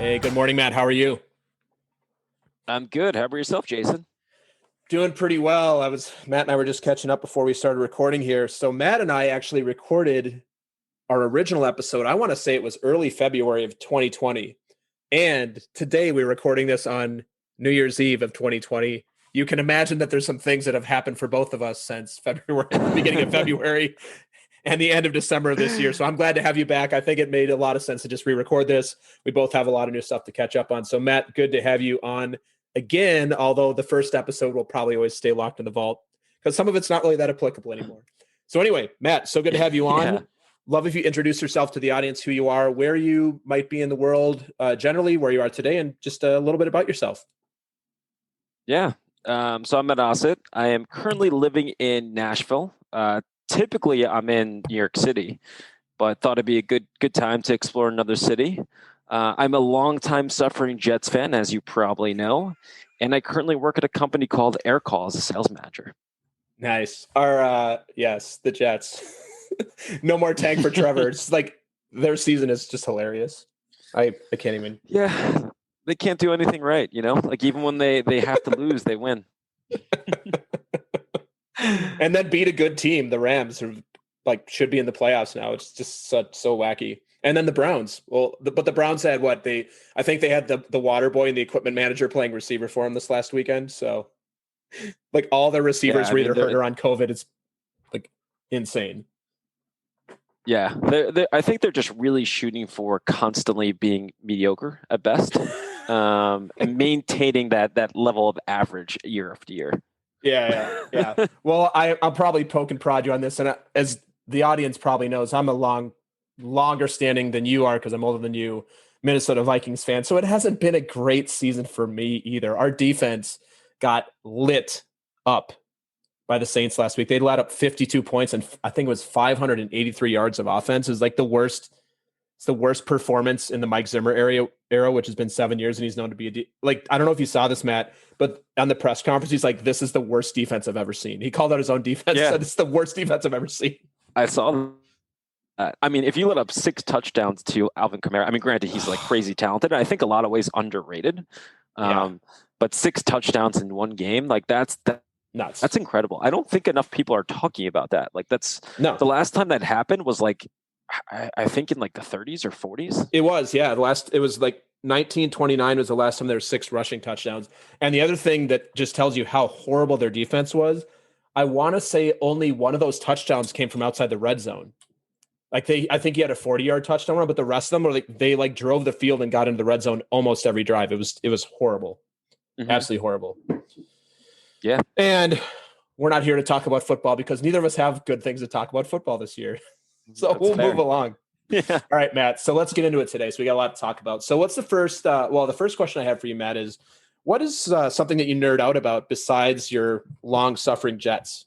Hey, good morning, Matt. How are you? I'm good. How about yourself, Jason? Doing pretty well. Matt and I were just catching up before we started recording here. So Matt and I actually recorded our original episode. I want to say it was early February of 2020. And today we're recording this on New Year's Eve of 2020. You can imagine that there's some things that have happened for both of us since February, beginning of February and the end of December of this year. So I'm glad to have you back. I think it made a lot of sense to just re-record this. We both have a lot of new stuff to catch up on. So Matt, good to have you on again, although the first episode will probably always stay locked in the vault because some of it's not really that applicable anymore. So anyway, Matt, so good to have you on. Yeah. Love if you introduce yourself to the audience, who you are, where you might be in the world, generally, where you are today, and just a little bit about yourself. Yeah. So I'm at Osit. I am currently living in Nashville. Typically, I'm in New York City, but thought it'd be a good time to explore another city. I'm a longtime suffering Jets fan, as you probably know, and I currently work at a company called Aircall as a sales manager. Nice. Yes, the Jets. No more tank for Trevor. It's like their season is just hilarious. I can't even. Yeah, they can't do anything right, Like even when they have to lose, they win. And then beat a good team. The Rams are should be in the playoffs now. It's just so wacky. And then the Browns. But the Browns had what I think they had the water boy and the equipment manager playing receiver for them this last weekend. So like all the receivers were either hurt or on COVID. It's like insane. Yeah, I think they're just really shooting for constantly being mediocre at best, and maintaining that level of average year after year. Yeah. Well, I'll probably poke and prod you on this, and as the audience probably knows, I'm a longer standing than you are because I'm older than you, Minnesota Vikings fan. So it hasn't been a great season for me either. Our defense got lit up by the Saints last week. They let up 52 points and I think it was 583 yards of offense. It was like the worst. It's the worst performance in the Mike Zimmer era, which has been 7 years, and he's known to be I don't know if you saw this, Matt, but on the press conference, he's like, "This is the worst defense I've ever seen." He called out his own defense. Yeah. Said it's the worst defense I've ever seen. I saw that. I mean, if you let up 6 touchdowns to Alvin Kamara, I mean, granted, he's like crazy talented, and I think a lot of ways underrated. But 6 touchdowns in one game, like that's nuts. That's incredible. I don't think enough people are talking about that. Like the last time that happened was like, I think in like the 30s or 40s. It was, yeah. It was like 1929 was the last time there were 6 rushing touchdowns. And the other thing that just tells you how horrible their defense was, I want to say only one of those touchdowns came from outside the red zone. I think he had a 40-yard touchdown run, but the rest of them were they drove the field and got into the red zone almost every drive. It was horrible. Mm-hmm. Absolutely horrible. Yeah. And we're not here to talk about football because neither of us have good things to talk about football this year. So we'll move along. Yeah. All right, Matt. So let's get into it today. So we got a lot to talk about. So what's the first? The first question I have for you, Matt, is what is something that you nerd out about besides your long-suffering Jets?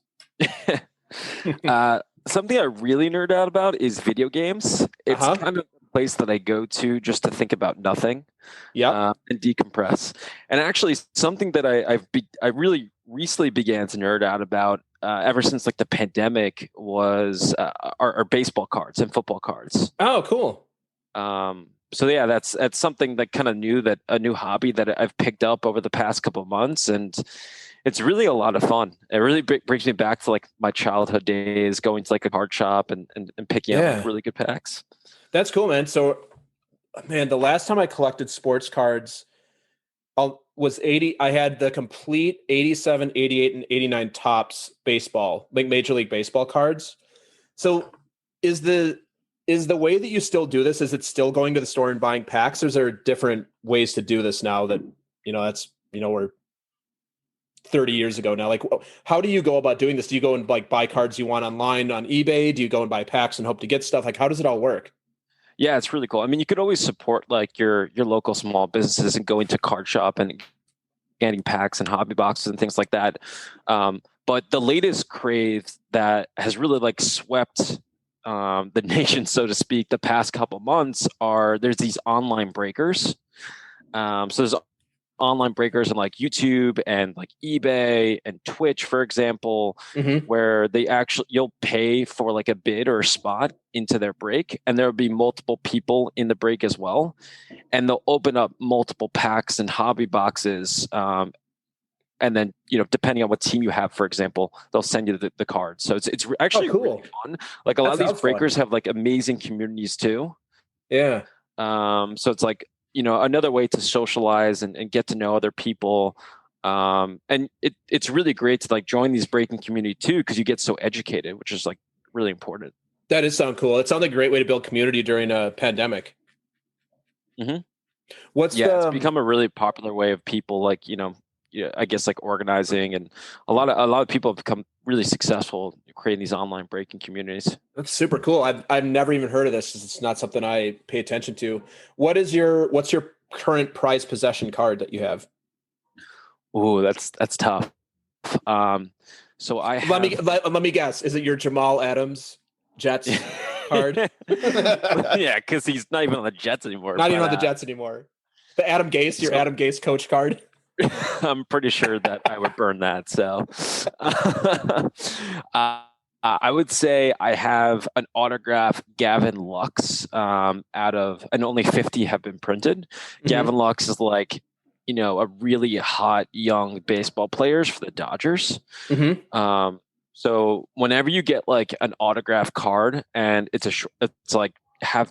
Something I really nerd out about is video games. It's kind of a place that I go to just to think about nothing, and decompress. And actually, something that I really recently began to nerd out about ever since like the pandemic was our baseball cards and football cards. Oh, cool. So yeah, that's something that kind of a new hobby that I've picked up over the past couple of months, and it's really a lot of fun. It really brings me back to like my childhood days, going to like a card shop and picking up like, really good packs. That's cool, man. So, man, the last time I collected sports cards was 80. I had the complete 87, 88, and 89 Topps baseball, like Major League Baseball cards. So is the way that you still do this, is it still going to the store and buying packs, or is there different ways to do this now that, we're 30 years ago now? Like, how do you go about doing this? Do you go and like buy cards you want online on eBay? Do you go and buy packs and hope to get stuff? Like, how does it all work? Yeah, it's really cool. I mean, you could always support like your local small businesses and going to card shop and getting packs and hobby boxes and things like that. But the latest craze that has really like swept the nation, so to speak, the past couple months there's these online breakers. So there's online breakers on like YouTube and like eBay and Twitch, for example, where you'll pay for like a bid or a spot into their break, and there'll be multiple people in the break as well, and they'll open up multiple packs and hobby boxes. And then, depending on what team you have, for example, they'll send you the cards. So it's actually really fun. Like a lot of these breakers have like amazing communities too. Yeah. So it's like, another way to socialize and get to know other people. And it's really great to like join these breaking community too, because you get so educated, which is like really important. That does sound cool. It sounds like a great way to build community during a pandemic. Mm-hmm. It's become a really popular way of people like, I guess like organizing, and a lot of people have become really successful creating these online breaking communities. That's super cool. I've never even heard of this. It's not something I pay attention to. What's your current prized possession card that you have? Ooh, that's tough. So let me guess. Is it your Jamal Adams Jets card? Yeah, because he's not even on the Jets anymore. Not even on the Jets anymore. The Adam Gase, Adam Gase coach card. I'm pretty sure that I would burn that. So I would say I have an autograph Gavin Lux and only 50 have been printed. Gavin Lux is like, a really hot young baseball players for the Dodgers. So whenever you get like an autograph card and it's like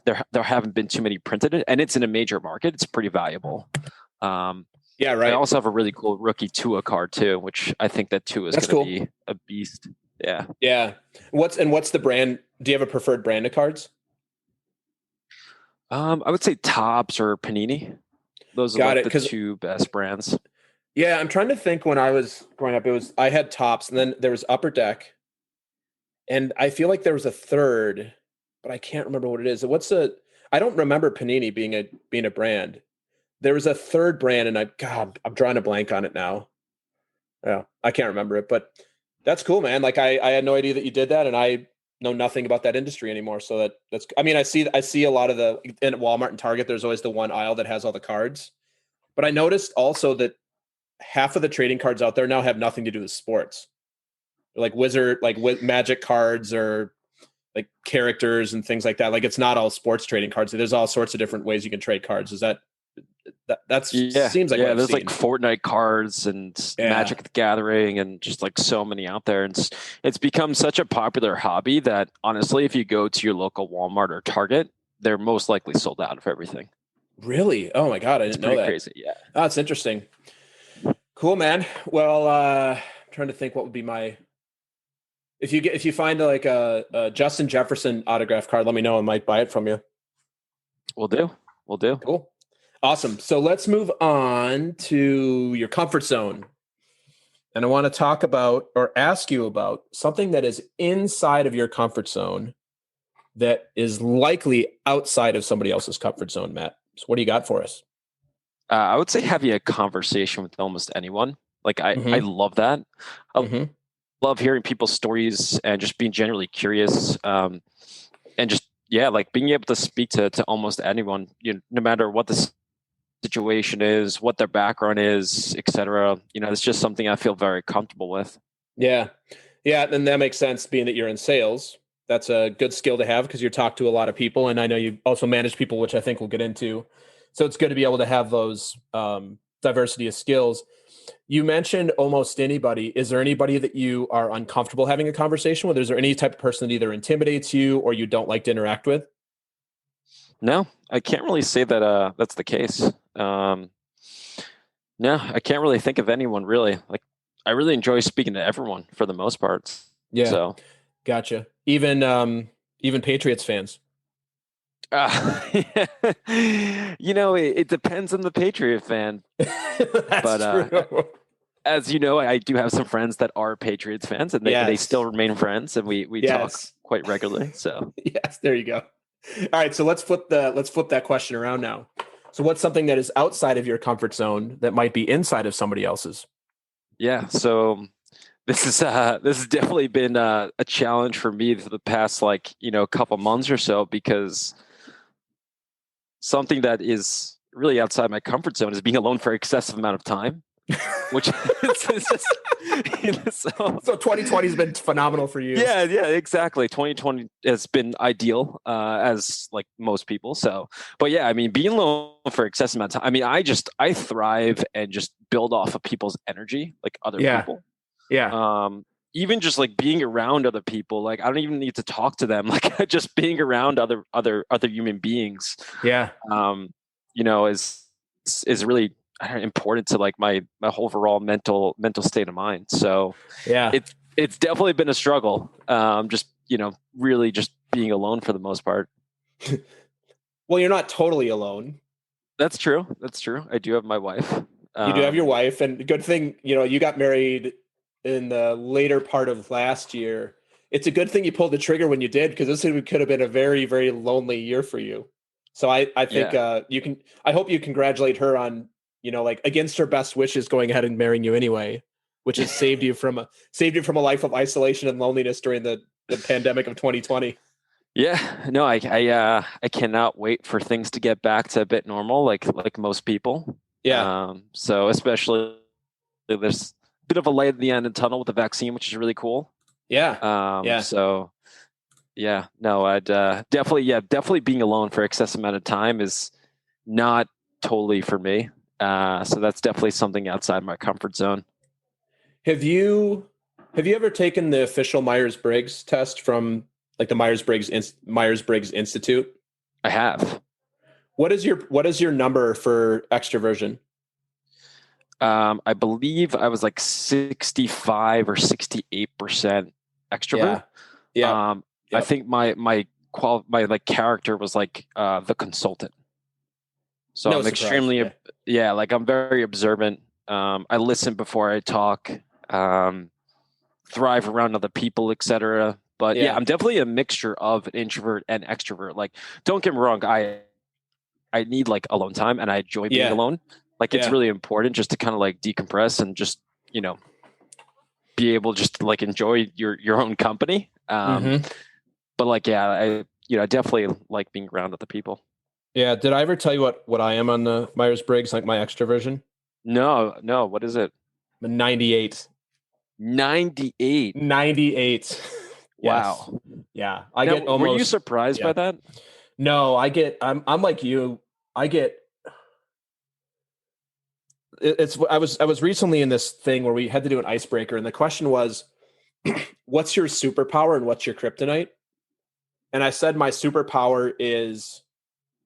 there haven't been too many printed, and it's in a major market, it's pretty valuable. Yeah, right. I also have a really cool rookie Tua card too, which I think that Tua is going to be a beast. Yeah. Yeah. What's the brand? Do you have a preferred brand of cards? I would say Topps or Panini. Those are the two best brands. Yeah, I'm trying to think. When I was growing up, I had Topps, and then there was Upper Deck, and I feel like there was a third, but I can't remember what it is. I don't remember Panini being a brand. There was a third brand, and I'm drawing a blank on it now. Yeah, I can't remember it, but that's cool, man. Like I had no idea that you did that, and I know nothing about that industry anymore. So that's. I mean, I see a lot of in Walmart and Target. There's always the one aisle that has all the cards, but I noticed also that half of the trading cards out there now have nothing to do with sports, like Magic cards or like characters and things like that. Like it's not all sports trading cards. There's all sorts of different ways you can trade cards. Is that? Seems like there's like Fortnite cards and Magic the Gathering and just like so many out there, and it's become such a popular hobby that honestly, if you go to your local Walmart or Target, they're most likely sold out of everything. Really? Oh my god, I didn't know that. Crazy. Yeah. Oh, that's interesting. Cool, man. Well, I'm trying to think what would be my if you find like a Justin Jefferson autograph card, let me know. I might buy it from you. We'll do. Cool. Awesome. So let's move on to your comfort zone. And I want to talk about or ask you about something that is inside of your comfort zone that is likely outside of somebody else's comfort zone, Matt. So what do you got for us? I would say having a conversation with almost anyone. Like I love that. I love hearing people's stories and just being generally curious. And just, like being able to speak to almost anyone, no matter what the situation is, what their background is, etc. It's just something I feel very comfortable with. Yeah, and that makes sense. Being that you're in sales, that's a good skill to have because you talk to a lot of people, and I know you also manage people, which I think we'll get into. So it's good to be able to have those diversity of skills. You mentioned almost anybody. Is there anybody that you are uncomfortable having a conversation with? Is there any type of person that either intimidates you or you don't like to interact with? No, I can't really say that that's the case. No, I can't really think of anyone really. Like, I really enjoy speaking to everyone for the most part. Yeah. So, gotcha. Even Patriots fans. It depends on the Patriot fan. That's true. As you know, I do have some friends that are Patriots fans, and they still remain friends, and we talk quite regularly. So yes, there you go. All right, so let's flip that question around now. So what's something that is outside of your comfort zone that might be inside of somebody else's? Yeah, so this has definitely been a challenge for me for the past couple months or so, because something that is really outside my comfort zone is being alone for excessive amount of time, which is just, So 2020 has been phenomenal for you. Yeah, exactly. 2020 has been ideal, as like most people. So, but yeah, I mean, being alone for excessive amount of time. I mean, I thrive and just build off of people's energy, like other Yeah. people. Yeah. Even just like being around other people, like I don't even need to talk to them. Like just being around other human beings, Yeah. you know, is really important to like my overall mental state of mind. So Yeah. it's definitely been a struggle. Just really just being alone for the most part. Well, you're not totally alone. That's true. I do have my wife. You do have your wife, and good thing, you got married in the later part of last year. It's a good thing you pulled the trigger when you did, because this could have been a very, very lonely year for you. So I think Yeah. I hope you congratulate her on, like against her best wishes, going ahead and marrying you anyway, which has saved you from a life of isolation and loneliness during the pandemic of 2020. Yeah, no, I cannot wait for things to get back to a bit normal, like most people. Yeah. So especially there's a bit of a light at the end of the tunnel with the vaccine, which is really cool. Yeah. Yeah. So yeah, no, I'd definitely being alone for excessive amount of time is not totally for me. So that's definitely something outside my comfort zone. Have you ever taken the official Myers-Briggs test from like the Myers-Briggs Institute? I have. What is your number for extroversion? I believe I was like 65 or 68% extrovert. Yeah. Yeah. I Yep. think my like character was like the consultant. So No I'm surprise. extremely, Yeah. yeah, like I'm very observant. I listen before I talk. Thrive around other people, etc. But yeah, Yeah. I'm definitely a mixture of an introvert and extrovert. Like, don't get me wrong, I need like alone time, and I enjoy being Yeah. alone. Like, it's Yeah. really important just to kind of like decompress and just you know be able just to like enjoy your own company. Mm-hmm. But like, yeah, I definitely like being around other people. Yeah. Did I ever tell you what I am on the Myers-Briggs, like my extroversion? No, what is it? I'm a 98. 98. 98. Yes. Wow. Yeah. I Now, get were you almost. surprised Yeah. by that? No, I'm like you. I get it's I was recently in this thing where we had to do an icebreaker, and the question was, what's your superpower and what's your kryptonite? And I said my superpower is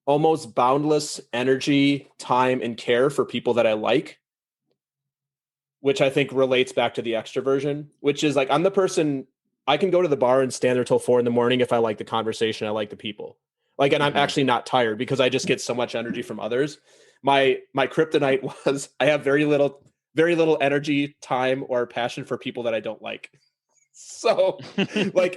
almost boundless energy, time, and care for people that I like, which I think relates back to the extroversion, which is like I'm the person. I can go to the bar and stand there till 4 a.m. if I like the conversation, I like the people. Like, and I'm Hmm. actually not tired because I just get so much energy from others. My kryptonite was I have very little energy, time, or passion for people that I don't like. So like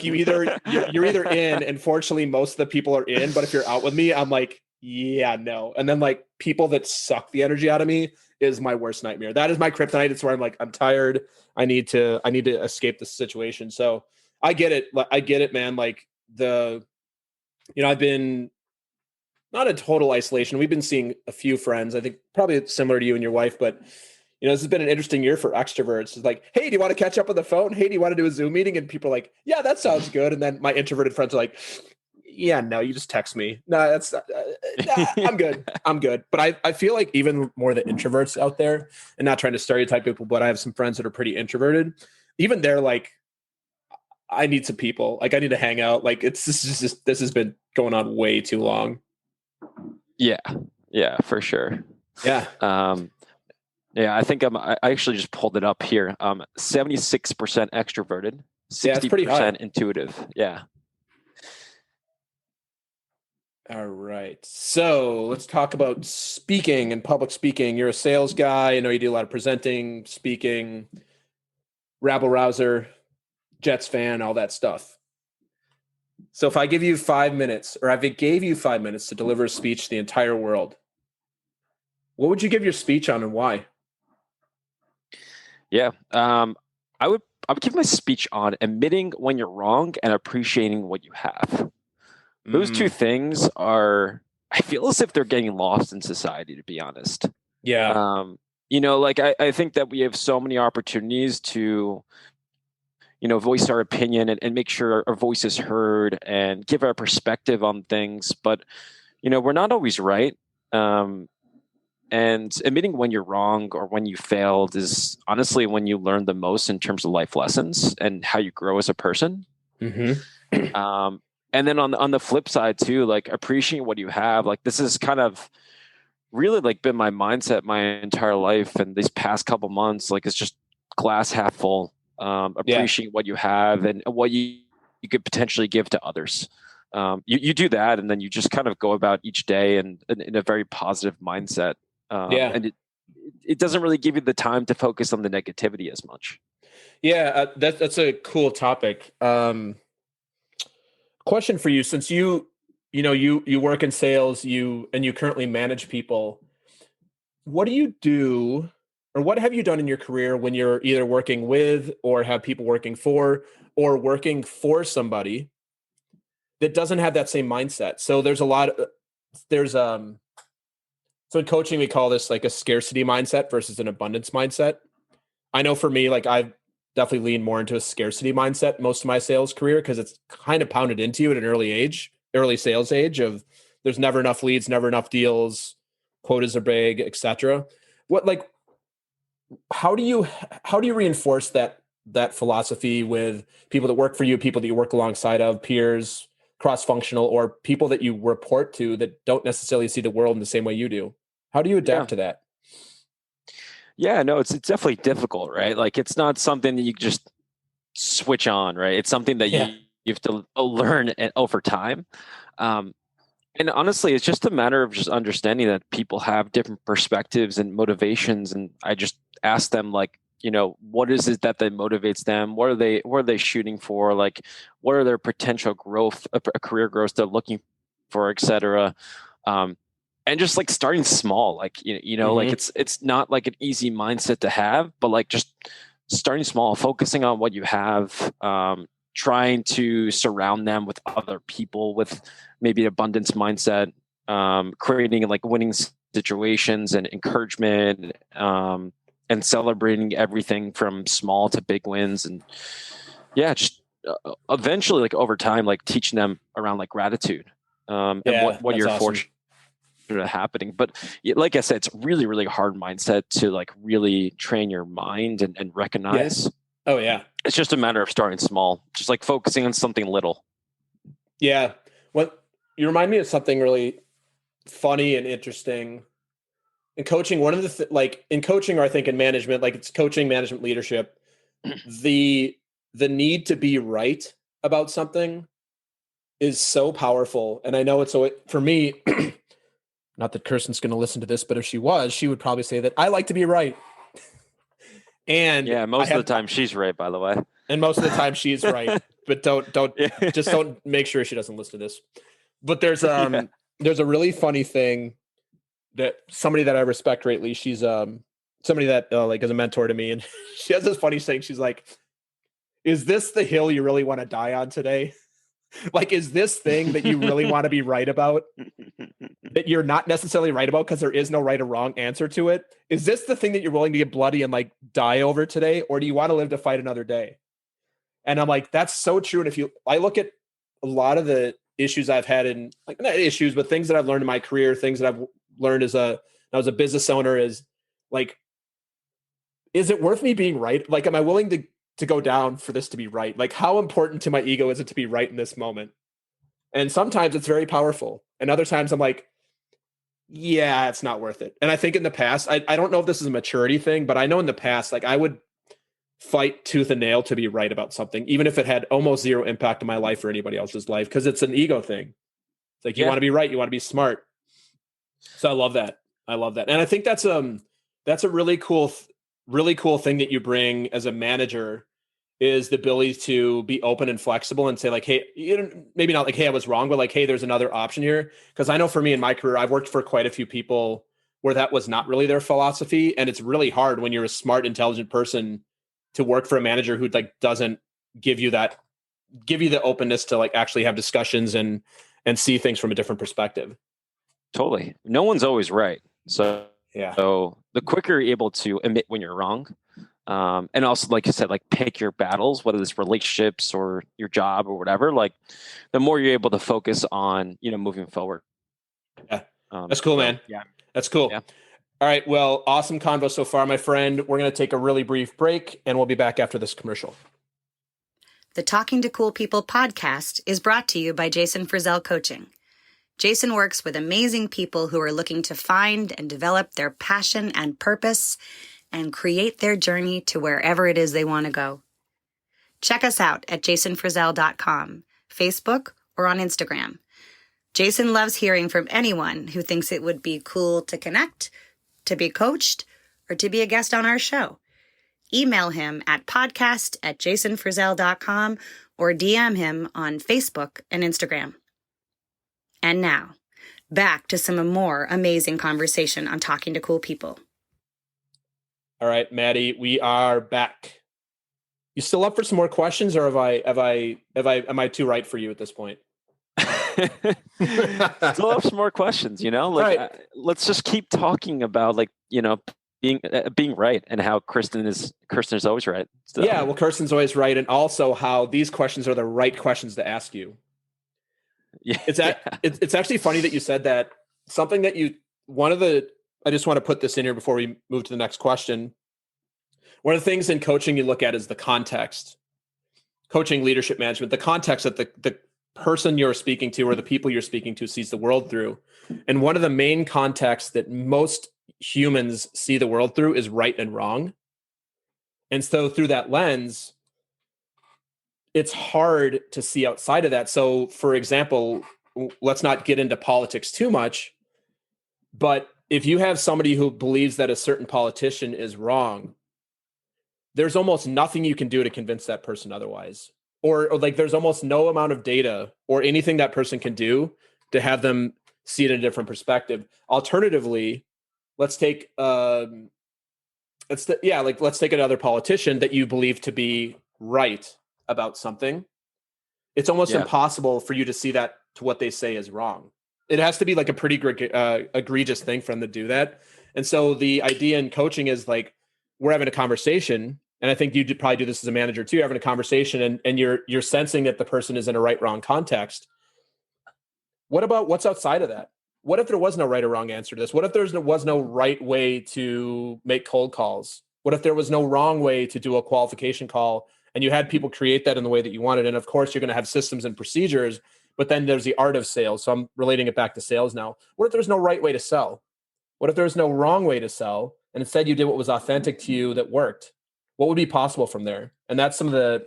you're either in, and fortunately most of the people are in, but if you're out with me, I'm like, yeah, no. And then like people that suck the energy out of me is my worst nightmare. That is my kryptonite. It's where I'm like, I'm tired. I need to escape the situation. So I get it. I get it, man. Like I've been not in total isolation. We've been seeing a few friends. I think probably similar to you and your wife, but this has been an interesting year for extroverts. It's like, hey, do you want to catch up on the phone? Hey, do you want to do a Zoom meeting? And people are like, yeah, that sounds good. And then my introverted friends are like, yeah, no, you just text me. No, that's nah, I'm good. I'm good. But I feel like even more the introverts out there, and not trying to stereotype people, but I have some friends that are pretty introverted. Even they're like, I need some people. Like I need to hang out. Like this has been going on way too long. Yeah, for sure. Yeah. Yeah, I think I actually just pulled it up here. 76% extroverted, Yeah, it's pretty high. 60% intuitive. Yeah. All right. So let's talk about speaking and public speaking. You're a sales guy. I know you do a lot of presenting, speaking, rabble rouser, Jets fan, all that stuff. So if I give you 5 minutes, or if I gave you 5 minutes to deliver a speech to the entire world, what would you give your speech on and why? Yeah. I would give my speech on admitting when you're wrong and appreciating what you have. Those two things are I feel as if they're getting lost in society, to be honest. Yeah. Um, like I think that we have so many opportunities to, voice our opinion and make sure our voice is heard and give our perspective on things. But, we're not always right. Um, and admitting when you're wrong or when you failed is honestly when you learn the most in terms of life lessons and how you grow as a person. Mm-hmm. Um, and then on the flip side too, like appreciating what you have. Like this is kind of really like been my mindset my entire life, and these past couple months, like it's just glass half full. Yeah. Appreciating what you have and what you could potentially give to others. You do that, and then you just kind of go about each day and in a very positive mindset. Yeah. And it doesn't really give you the time to focus on the negativity as much. Yeah. That's a cool topic. Question for you, since you work in sales, you currently manage people. What do you do, or what have you done in your career when you're either working with or have people working for or working for somebody that doesn't have that same mindset? So there's a lot of, there's so in coaching we call this like a scarcity mindset versus an abundance mindset. I know for me, like I've definitely leaned more into a scarcity mindset most of my sales career because it's kind of pounded into you at an early sales age of there's never enough leads, never enough deals, quotas are big, etc. What like how do you reinforce that philosophy with people that work for you, people that you work alongside of, peers, cross-functional, or people that you report to that don't necessarily see the world in the same way you do? How do you Yeah. adapt to that? Yeah, no, it's definitely difficult, right? Like it's not something that you just switch on, right? It's something that Yeah. you have to learn over time. Um, and honestly, it's just a matter of just understanding that people have different perspectives and motivations. And I just ask them, like, what is it that motivates them? What are they shooting for? Like, what are their potential growth, a career growth they're looking for, et cetera. Um, and just like starting small, like, like Hmm. it's not like an easy mindset to have, but like just starting small, focusing on what you have, trying to surround them with other people with maybe an abundance mindset, creating like winning situations and encouragement, and celebrating everything from small to big wins. And yeah, just eventually, like over time, like teaching them around like gratitude, and Yeah, what that's you're awesome. fortunate happening. But like I said, it's really, really hard mindset to like really train your mind and Yeah. recognize. Oh yeah. It's just a matter of starting small, just like focusing on something little. Yeah. What you remind me of something really funny and interesting in coaching. One of the like in coaching, or I think in management, like it's coaching, management, leadership, the the need to be right about something is so powerful. And I know it's so for me, not that Kirsten's going to listen to this, but if she was, she would probably say that I like to be right. And Yeah, I most of the have, time she's right, by the way. and most of the time she's right, but Yeah. just don't make sure she doesn't listen to this. But Yeah. there's a really funny thing that somebody that I respect greatly, she's somebody that like is a mentor to me, and she has this funny saying. She's like, "Is this the hill you really want to die on today? Like, is this thing that you really want to be right about that you're not necessarily right about because there is no right or wrong answer to it? Is this the thing that you're willing to get bloody and like die over today, or do you want to live to fight another day?" And I'm like, that's so true. And if I look at a lot of the issues I've had in like not issues, but things that I've learned in my career, things that I've learned as a business owner is like, is it worth me being right? Like, am I willing to go down for this to be right? Like, how important to my ego is it to be right in this moment? And sometimes it's very powerful. And other times I'm like, yeah, it's not worth it. And I think in the past, I don't know if this is a maturity thing, but I know in the past, like I would fight tooth and nail to be right about something, even if it had almost zero impact on my life or anybody else's life, because it's an ego thing. It's like you Yeah. want to be right, you want to be smart. So I love that. I love that, and I think that's a really cool thing that you bring as a manager is the ability to be open and flexible and say like, hey, maybe not like, hey, I was wrong, but like, hey, there's another option here. Because I know for me in my career, I've worked for quite a few people where that was not really their philosophy, and it's really hard when you're a smart, intelligent person to work for a manager who like doesn't give you that give you the openness to like actually have discussions and see things from a different perspective. Totally. No one's always right. So, Yeah. so the quicker you're able to admit when you're wrong, and also, like you said, like pick your battles, whether it's relationships or your job or whatever, like the more you're able to focus on, moving forward. Yeah. That's cool, man. Yeah. That's cool. Yeah. All right. Well, awesome convo so far, my friend. We're going to take a really brief break and we'll be back after this commercial. The Talking to Cool People podcast is brought to you by Jason Frizzell Coaching. Jason works with amazing people who are looking to find and develop their passion and purpose and create their journey to wherever it is they want to go. Check us out at jasonfrizzell.com, Facebook, or on Instagram. Jason loves hearing from anyone who thinks it would be cool to connect, to be coached, or to be a guest on our show. Email him at podcast@jasonfrizzell.com or DM him on Facebook and Instagram. And now, back to some more amazing conversation on Talking to Cool People. All right, Maddie, we are back. You still up for some more questions, or am I too right for you at this point? Still have some more questions, Right. Let's just keep talking about being right and how Kirsten is always right. So. Yeah, well, Kirsten's always right, and also how these questions are the right questions to ask you. Yeah, it's actually funny that you said that. Something that I just want to put this in here before we move to the next question. One of the things in coaching you look at is the context. Coaching, leadership management, the context that the person you're speaking to or the people you're speaking to sees the world through. And one of the main contexts that most humans see the world through is right and wrong. And so through that lens, it's hard to see outside of that. So for example, let's not get into politics too much, but if you have somebody who believes that a certain politician is wrong, there's almost nothing you can do to convince that person otherwise. Or like there's almost no amount of data or anything that person can do to have them see it in a different perspective. Alternatively, let's take another politician that you believe to be right about something. It's almost impossible for you to see that to what they say is wrong. It has to be like a pretty egregious thing for them to do that. And so the idea in coaching is like, we're having a conversation, and I think you probably do this as a manager too. You're having a conversation and you're sensing that the person is in a right, wrong context. What about what's outside of that? What if there was no right or wrong answer to this? What if there was no right way to make cold calls? What if there was no wrong way to do a qualification call and you had people create that in the way that you wanted? And of course, you're going to have systems and procedures, but then there's the art of sales. So I'm relating it back to sales now. What if there's no right way to sell? What if there's no wrong way to sell? And instead you did what was authentic to you that worked? What would be possible from there? And that's some of the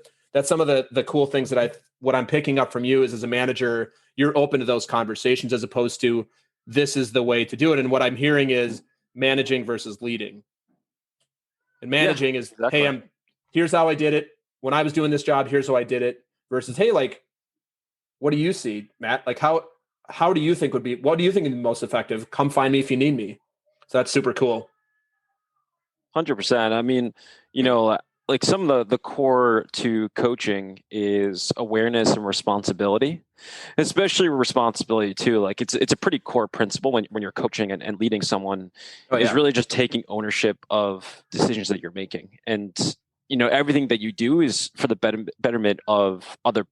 cool things that what I'm picking up from you is, as a manager, you're open to those conversations as opposed to this is the way to do it. And what I'm hearing is managing versus leading. And managing is, exactly. Hey, here's how I did it. When I was doing this job, here's how I did it, versus, hey, like, what do you see, Matt? Like, what do you think would be most effective? Come find me if you need me. So that's super cool. 100%. I mean, like some of the core to coaching is awareness and responsibility, especially responsibility too. Like it's a pretty core principle when you're coaching and leading someone is really just taking ownership of decisions that you're making. And, everything that you do is for the betterment of other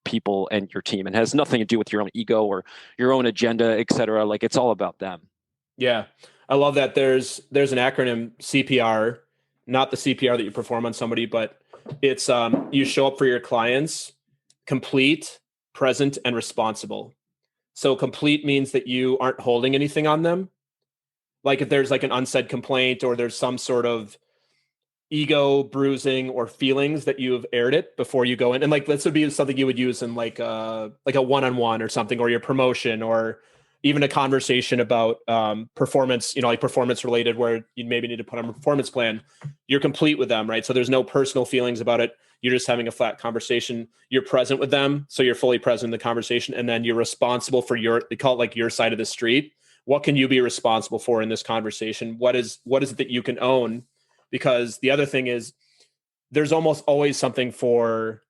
people and your team, and has nothing to do with your own ego or your own agenda, et cetera. Like it's all about them. Yeah. I love that. There's an acronym, CPR, not the CPR that you perform on somebody, but it's you show up for your clients, complete, present, and responsible. So complete means that you aren't holding anything on them. Like if there's like an unsaid complaint or there's some sort of ego bruising or feelings that you've aired it before you go in. And like, this would be something you would use in like a one-on-one or something, or your promotion, or even a conversation about performance, like performance related, where you maybe need to put on a performance plan. You're complete with them, right? So there's no personal feelings about it. You're just having a flat conversation. You're present with them. So you're fully present in the conversation. And then you're responsible for they call it like your side of the street. What can you be responsible for in this conversation? What is it that you can own? Because the other thing is there's almost always something for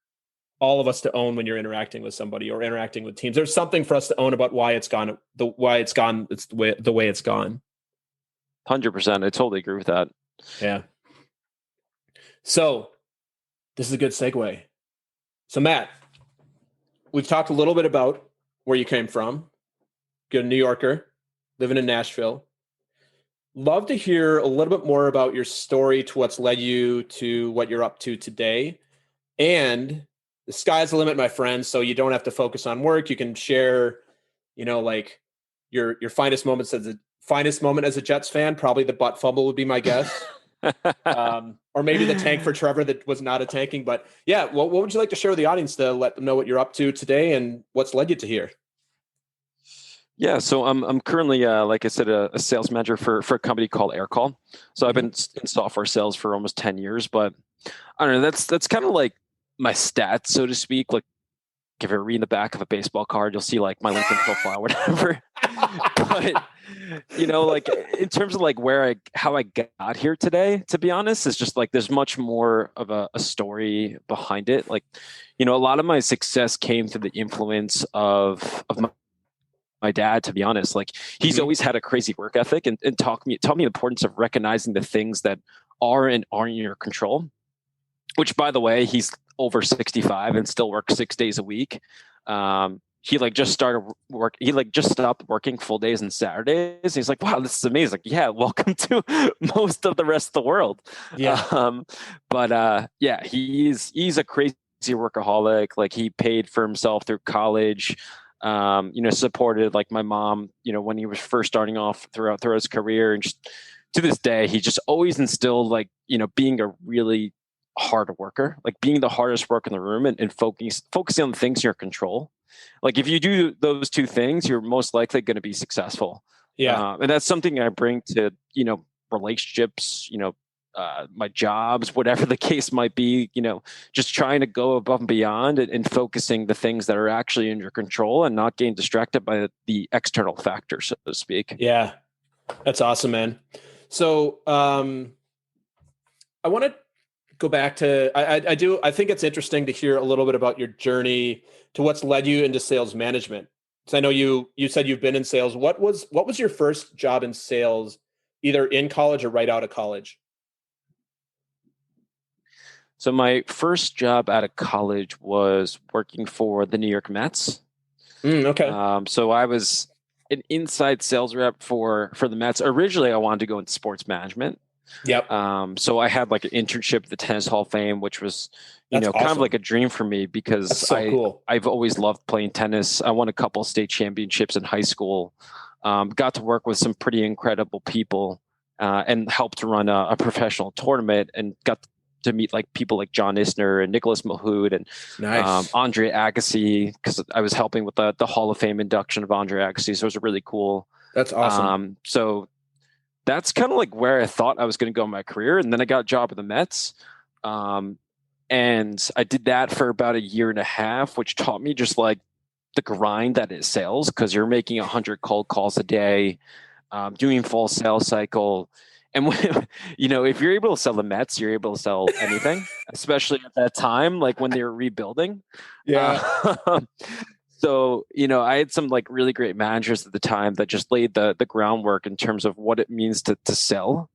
all of us to own when you're interacting with somebody or interacting with teams. There's something for us to own about why it's gone. It's the way it's gone. 100%. I totally agree with that. Yeah. So this is a good segue. So Matt, we've talked a little bit about where you came from. Good New Yorker, living in Nashville. Love to hear a little bit more about your story to what's led you to what you're up to today. And the sky's the limit, my friend. So you don't have to focus on work. You can share, like your finest moments finest moment as a Jets fan. Probably the butt fumble would be my guess. Or maybe the tank for Trevor that was not a tanking. But yeah, what would you like to share with the audience to let them know what you're up to today and what's led you to here? Yeah, so I'm currently, like I said, a sales manager for a company called AirCall. So I've been in software sales for almost 10 years, but I don't know, that's kind of like my stats, so to speak. Like if you're reading the back of a baseball card, you'll see like my LinkedIn profile, whatever. But like in terms of like how I got here today, to be honest, it's just like there's much more of a story behind it. Like, a lot of my success came through the influence of my dad, to be honest. Like he's always had a crazy work ethic and taught me the importance of recognizing the things that are and aren't in your control, which by the way, he's over 65 and still works 6 days a week. He just started work. He just stopped working full days and Saturdays. He's like, wow, this is amazing. Yeah. Welcome to most of the rest of the world. Yeah. Yeah, he's a crazy workaholic. Like he paid for himself through college. Supported like my mom, when he was first starting off throughout his career, and just to this day, he just always instilled being a really hard worker, like being the hardest worker in the room and focusing on the things in your control. Like if you do those two things, you're most likely going to be successful. Yeah. And that's something I bring to, relationships, my jobs, whatever the case might be, just trying to go above and beyond and focusing the things that are actually in your control and not getting distracted by the external factors, so to speak. Yeah. That's awesome, man. So I want to go back to, I think it's interesting to hear a little bit about your journey to what's led you into sales management. So I know you said you've been in sales. What was your first job in sales, either in college or right out of college? So my first job out of college was working for the New York Mets. Okay. So I was an inside sales rep for the Mets. Originally, I wanted to go into sports management. Yep. So I had like an internship at the Tennis Hall of Fame, which was, That's kind of awesome. like a dream for me because That's so cool. I've always loved playing tennis. I won a couple of state championships in high school. Got to work with some pretty incredible people and helped run a professional tournament and got to meet like people like John Isner and Nicholas Mahmood and Nice. Andre Agassi, because I was helping with the Hall of Fame induction of Andre Agassi. So it was really cool. That's awesome. So that's kind of like where I thought I was going to go in my career. And then I got a job at the Mets. And I did that for about a year and a half, which taught me just like the grind that is sales, because you're making 100 cold calls a day, doing full sales cycle. And when, if you're able to sell the Mets, you're able to sell anything, especially at that time, like when they were rebuilding. Yeah. So, I had some like really great managers at the time that just laid the groundwork in terms of what it means to sell,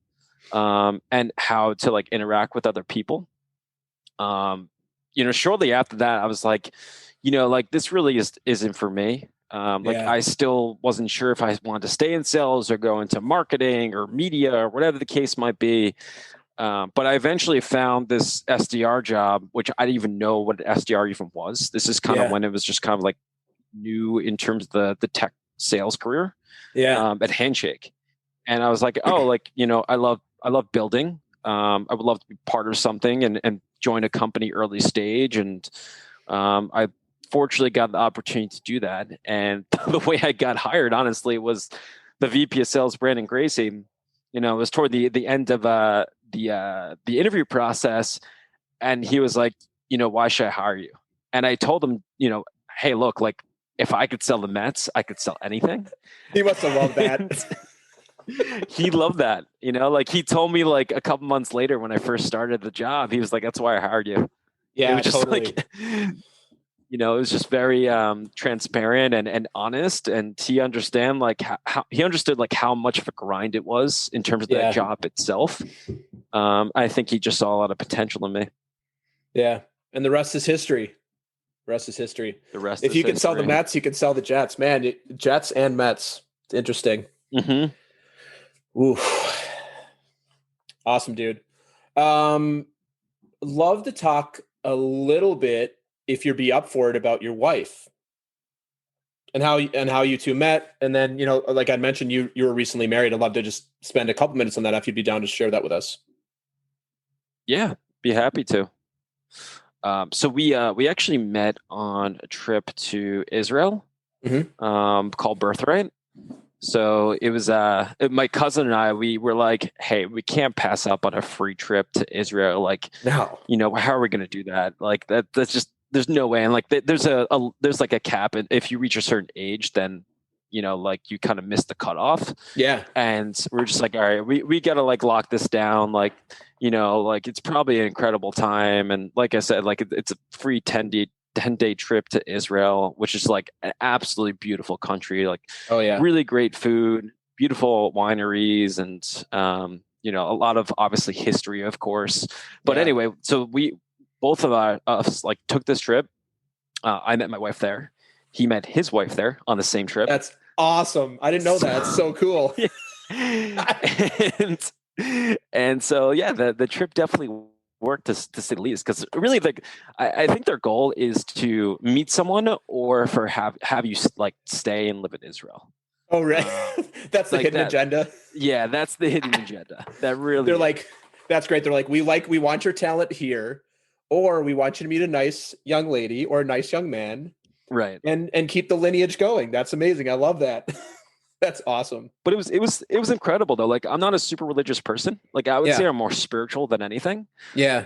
and how to like interact with other people. Shortly after that, I was like, like this really isn't for me. I still wasn't sure if I wanted to stay in sales or go into marketing or media or whatever the case might be. But I eventually found this SDR job, which I didn't even know what an SDR even was. This is kind of when it was just kind of like new in terms of the tech sales career. At Handshake. And I was like, I love building. I would love to be part of something and join a company early stage. And I fortunately got the opportunity to do that. And the way I got hired, honestly, was the VP of sales, Brandon Gracie. It was toward the end of the interview process. And he was like, why should I hire you? And I told him, hey, look, like if I could sell the Mets, I could sell anything. He must have loved that. He loved that, like he told me like a couple months later when I first started the job, he was like, that's why I hired you. Yeah, it was just totally. like, it was just very transparent and honest, and he understand like how he understood like how much of a grind it was in terms of the job itself. I think he just saw a lot of potential in me. Yeah, and the rest is history. The rest is history. If you can sell the Mets, you can sell the Jets. Man, Jets and Mets. It's interesting. Mm-hmm. Ooh, awesome, dude. Love to talk a little bit, if you'd be up for it, about your wife and how you two met. And then, like I mentioned, you were recently married. I'd love to just spend a couple minutes on that if you'd be down to share that with us. Yeah, be happy to. So we actually met on a trip to Israel, called Birthright. So it was my cousin and I. We were like, "Hey, we can't pass up on a free trip to Israel. Like, no, how are we going to do that? Like that's just there's no way." And like there's like a cap, and if you reach a certain age, then like you kind of miss the cutoff. Yeah, and we're just like, all right, we got to like lock this down. Like, like it's probably an incredible time. And like I said, like it's a free 10-day trip to Israel, which is like an absolutely beautiful country. Like, really great food, beautiful wineries, and a lot of obviously history, of course. But anyway, so we both of us like took this trip. I met my wife there. He met his wife there on the same trip. That's awesome. I didn't know that. It's so cool. and so the trip definitely worked to say the least, because really I think their goal is to meet someone or for have you like stay and live in Israel. Oh, right. That's the hidden agenda. Yeah, that's the hidden agenda. That really they're like, that's great. They're like, we want your talent here, or we want you to meet a nice young lady or a nice young man. Right. And keep the lineage going. That's amazing. I love that. That's awesome. But it was incredible though. Like, I'm not a super religious person. Like, I would say I'm more spiritual than anything. Yeah.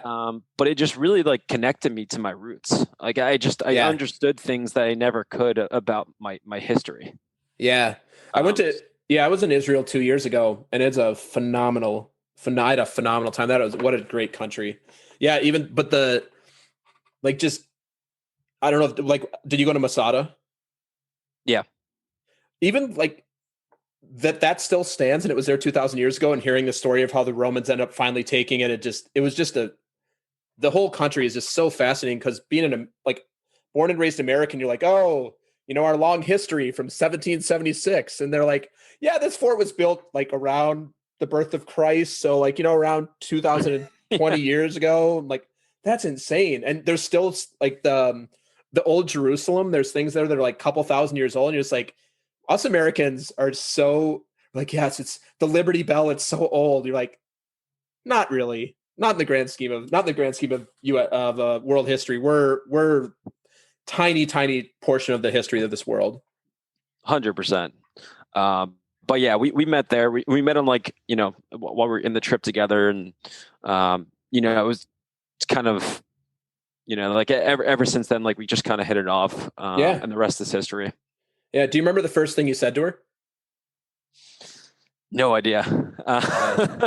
But it just really like connected me to my roots. Like I understood things that I never could about my history. Yeah. I was in Israel 2 years ago, and it's a phenomenal time. What a great country. Yeah. I don't know if, like, did you go to Masada? Yeah. Even like that still stands, and it was there 2,000 years ago, and hearing the story of how the Romans end up finally taking it, the whole country is just so fascinating, because being born and raised American, you're like, oh, our long history from 1776. And they're like, yeah, this fort was built like around the birth of Christ. So like, around 2020 years ago. Like, that's insane. And there's still like the old Jerusalem. There's things there that are like a couple thousand years old. And you're just like, us Americans are so like, yes, it's the Liberty Bell. It's so old. You're like, not really, not in the grand scheme of world history. We're tiny portion of the history of this world. 100%. But yeah, we met there. We met on like, while we were in the trip together, and it was kind of, like ever since then, like we just kind of hit it off. And the rest is history. Yeah. Do you remember the first thing you said to her? No idea.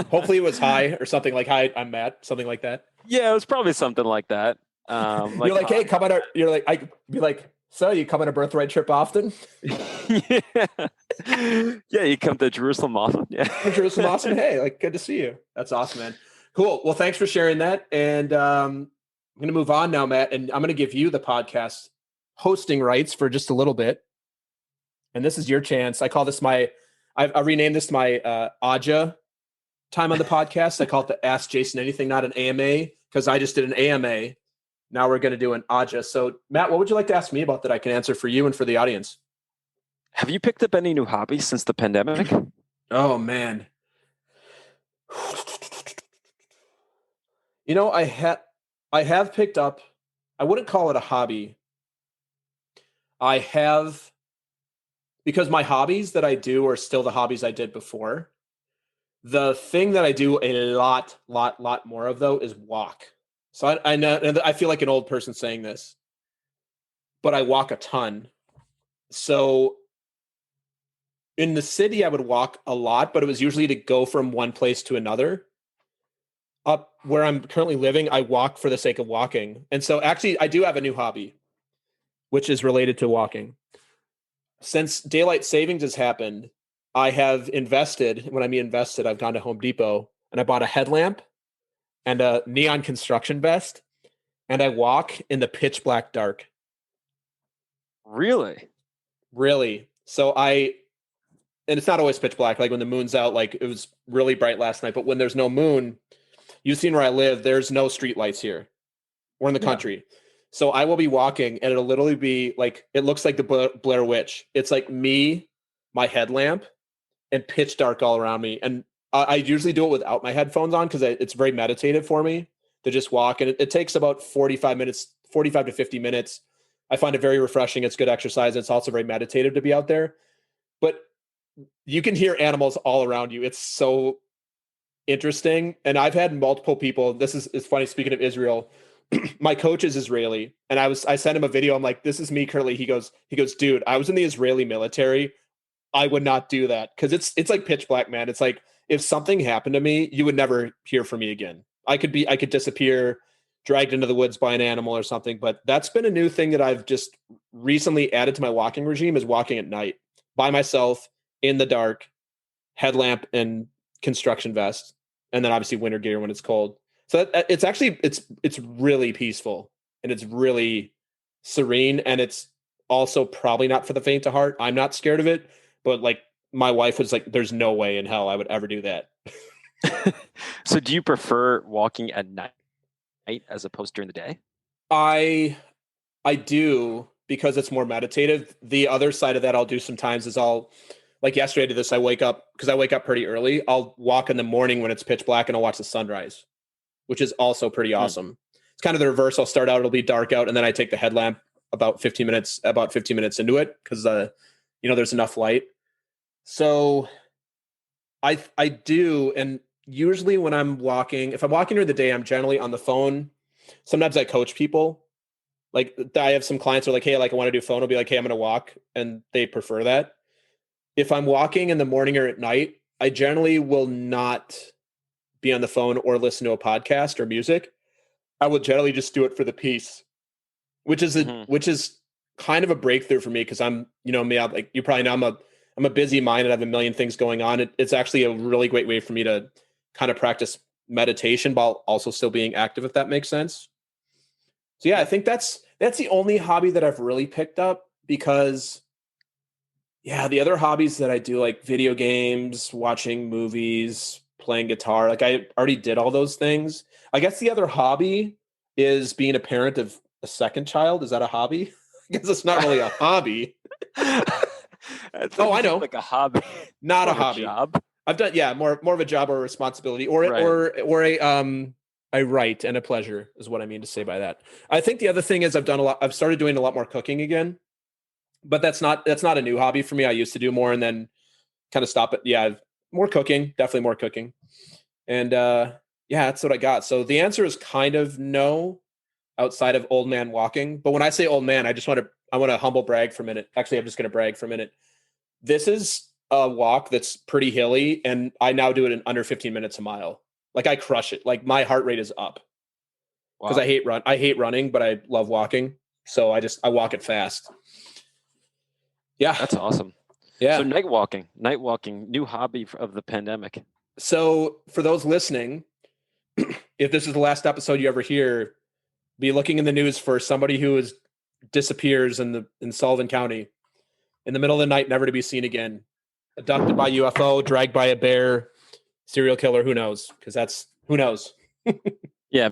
Hopefully it was hi or something like, hi, I'm Matt, something like that. Yeah, it was probably something like that. You're like, hey, come on. You're like, I be like, so you come on a Birthright trip often? Yeah, you come to Jerusalem often. Yeah, Jerusalem often. Hey, like, good to see you. That's awesome, man. Cool. Well, thanks for sharing that. And I'm going to move on now, Matt, and I'm going to give you the podcast hosting rights for just a little bit. And this is your chance. I call this I renamed this my Aja time on the podcast. I call it the Ask Jason Anything, not an AMA, because I just did an AMA. Now we're going to do an Aja. So, Matt, what would you like to ask me about that I can answer for you and for the audience? Have you picked up any new hobbies since the pandemic? Oh, man. I have picked up, I wouldn't call it a hobby. I have, because my hobbies that I do are still the hobbies I did before. The thing that I do a lot more of, though, is walk. So I know, I feel like an old person saying this, but I walk a ton. So in the city, I would walk a lot, but it was usually to go from one place to another. Up where I'm currently living, I walk for the sake of walking. And so actually, I do have a new hobby. which is related to walking. Since daylight savings has happened, I have invested. When I mean invested, I've gone to Home Depot and I bought a headlamp and a neon construction vest, and I walk in the pitch black dark. Really? Really. And it's not always pitch black. Like when the moon's out, like it was really bright last night, but when there's no moon, you've seen where I live, there's no street lights here. We're in the country. So I will be walking and it'll literally be like, it looks like the Blair Witch. It's like me, my headlamp, and pitch dark all around me. And I usually do it without my headphones on because it's very meditative for me to just walk. And it takes about 45 to 50 minutes. I find it very refreshing. It's good exercise. It's also very meditative to be out there. But you can hear animals all around you. It's so interesting. And I've had multiple people. It's funny. Speaking of Israel, my coach is Israeli, and I sent him a video. I'm like, this is me currently. He goes, dude, I was in the Israeli military. I would not do that because it's like pitch black, man. It's like if something happened to me, you would never hear from me again. I could disappear, dragged into the woods by an animal or something. But that's been a new thing that I've just recently added to my walking regime is walking at night by myself in the dark, headlamp and construction vest, and then obviously winter gear when it's cold. So it's actually it's really peaceful and it's really serene, and it's also probably not for the faint of heart. I'm not scared of it, but like my wife was like, "There's no way in hell I would ever do that." So, do you prefer walking at night as opposed during the day? I do because it's more meditative. The other side of that I'll do sometimes is like yesterday I did this. I wake up pretty early. I'll walk in the morning when it's pitch black and I'll watch the sunrise, which is also pretty awesome. It's kind of the reverse. I'll start out, it'll be dark out, and then I take the headlamp about 15 minutes into it because there's enough light. So I do, and usually when I'm walking, if I'm walking during the day, I'm generally on the phone. Sometimes I coach people. Like I have some clients who are like, hey, like I want to do phone. I'll be like, hey, I'm going to walk, and they prefer that. If I'm walking in the morning or at night, I generally will not be on the phone or listen to a podcast or music. I will generally just do it for the peace, which is kind of a breakthrough for me because I'm like you probably know, I'm a busy mind and I have a million things going on. It's actually a really great way for me to kind of practice meditation while also still being active, if that makes sense. So yeah, I think that's the only hobby that I've really picked up because the other hobbies that I do, like video games, watching movies, playing guitar, like I already did all those things. I guess the other hobby is being a parent of a second child. Is that a hobby? I guess it's not really a hobby. I know, like a hobby, not a hobby. Job. I've done more of a job or a responsibility, or a right and a pleasure is what I mean to say by that. I think the other thing is I've started doing a lot more cooking again, but that's not a new hobby for me. I used to do more and then kind of stop it. Yeah, more cooking, definitely more cooking. And that's what I got. So the answer is kind of no outside of old man walking. But when I say old man, I want to humble brag for a minute. Actually, I'm just going to brag for a minute. This is a walk that's pretty hilly, and I now do it in under 15 minutes a mile. Like I crush it. Like my heart rate is up because I hate running, but I love walking. So I walk it fast. Yeah. That's awesome. Yeah. So night walking, new hobby of the pandemic. So for those listening, if this is the last episode you ever hear, be looking in the news for somebody who disappears in Sullivan County in the middle of the night, never to be seen again, abducted by UFO, dragged by a bear, serial killer. Who knows? Because who knows? Yeah.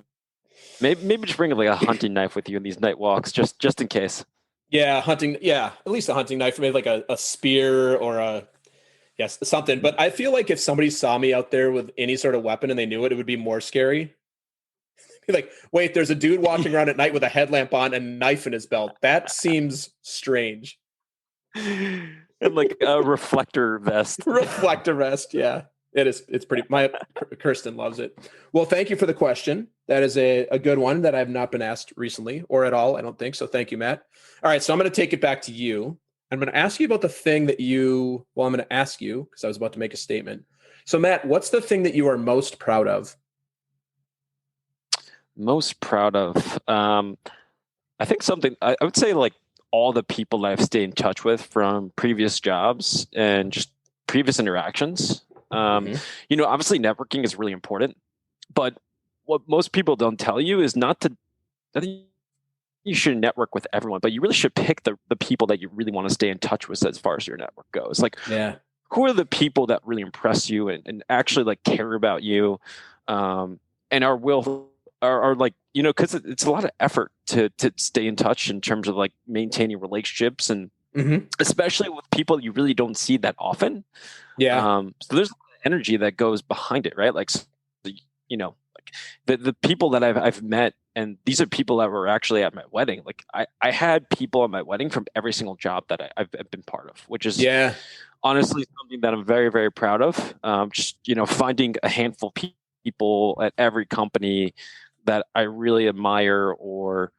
Maybe just bring like a hunting knife with you in these night walks, just in case. Yeah. Hunting. Yeah. At least a hunting knife, maybe like a spear or something. But I feel like if somebody saw me out there with any sort of weapon and they knew it, it would be more scary. Be like, wait, there's a dude walking around at night with a headlamp on and a knife in his belt. That seems strange. And like a reflector vest. Reflector vest, yeah. It is. It's pretty. Kirsten loves it. Well, thank you for the question. That is a good one that I've not been asked recently or at all, I don't think. So thank you, Matt. All right, so I'm going to take it back to you. I'm going to ask you about the thing that I'm going to ask you because I was about to make a statement. So Matt, what's the thing that you are most proud of? Most proud of? I think something, I would say like all the people that I've stayed in touch with from previous jobs and just previous interactions. Obviously networking is really important, but what most people don't tell you is not that you should network with everyone, but you really should pick the people that you really want to stay in touch with as far as your network goes. Like, who are the people that really impress you and actually like care about you, and are like, because it's a lot of effort to stay in touch in terms of like maintaining relationships, and especially with people you really don't see that often. So there's energy that goes behind it, right? Like, like the people that I've met, and these are people that were actually at my wedding. Like I had people at my wedding from every single job that I've been part of, which is honestly something that I'm very, very proud of. Just, finding a handful of people at every company that I really admire or,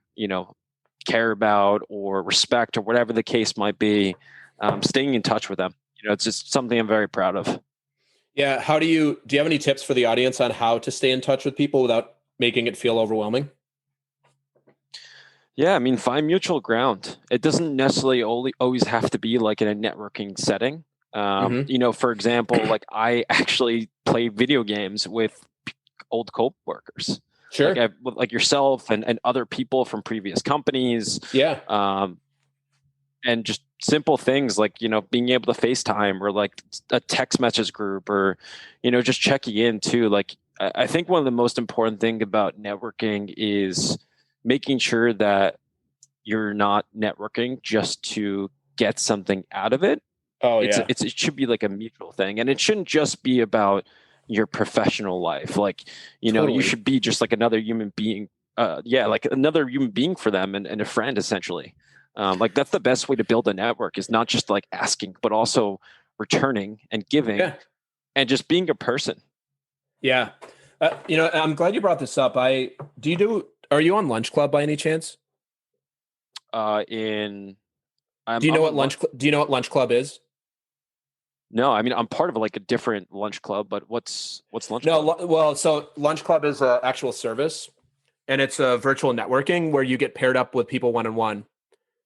care about or respect or whatever the case might be, staying in touch with them. It's just something I'm very proud of. Yeah. Do you have any tips for the audience on how to stay in touch with people without making it feel overwhelming? Yeah, I mean, find mutual ground. It doesn't necessarily always have to be like in a networking setting. For example, like I actually play video games with old coworkers. Sure. Like yourself and other people from previous companies. And just simple things like, being able to FaceTime or like a text message group or, just checking in too. Like, I think one of the most important thing about networking is making sure that you're not networking just to get something out of it. It should be like a mutual thing, and it shouldn't just be about your professional life. Like, you should be just like another human being. Like another human being for them and a friend essentially. Like that's the best way to build a network, is not just like asking, but also returning and giving and just being a person. Yeah. I'm glad you brought this up. Are you on Lunch Club by any chance? Do you know what Lunch Club is? No, I mean, I'm part of like a different lunch club, but what's Lunch Club? So Lunch Club is an actual service, and it's a virtual networking where you get paired up with people one-on-one.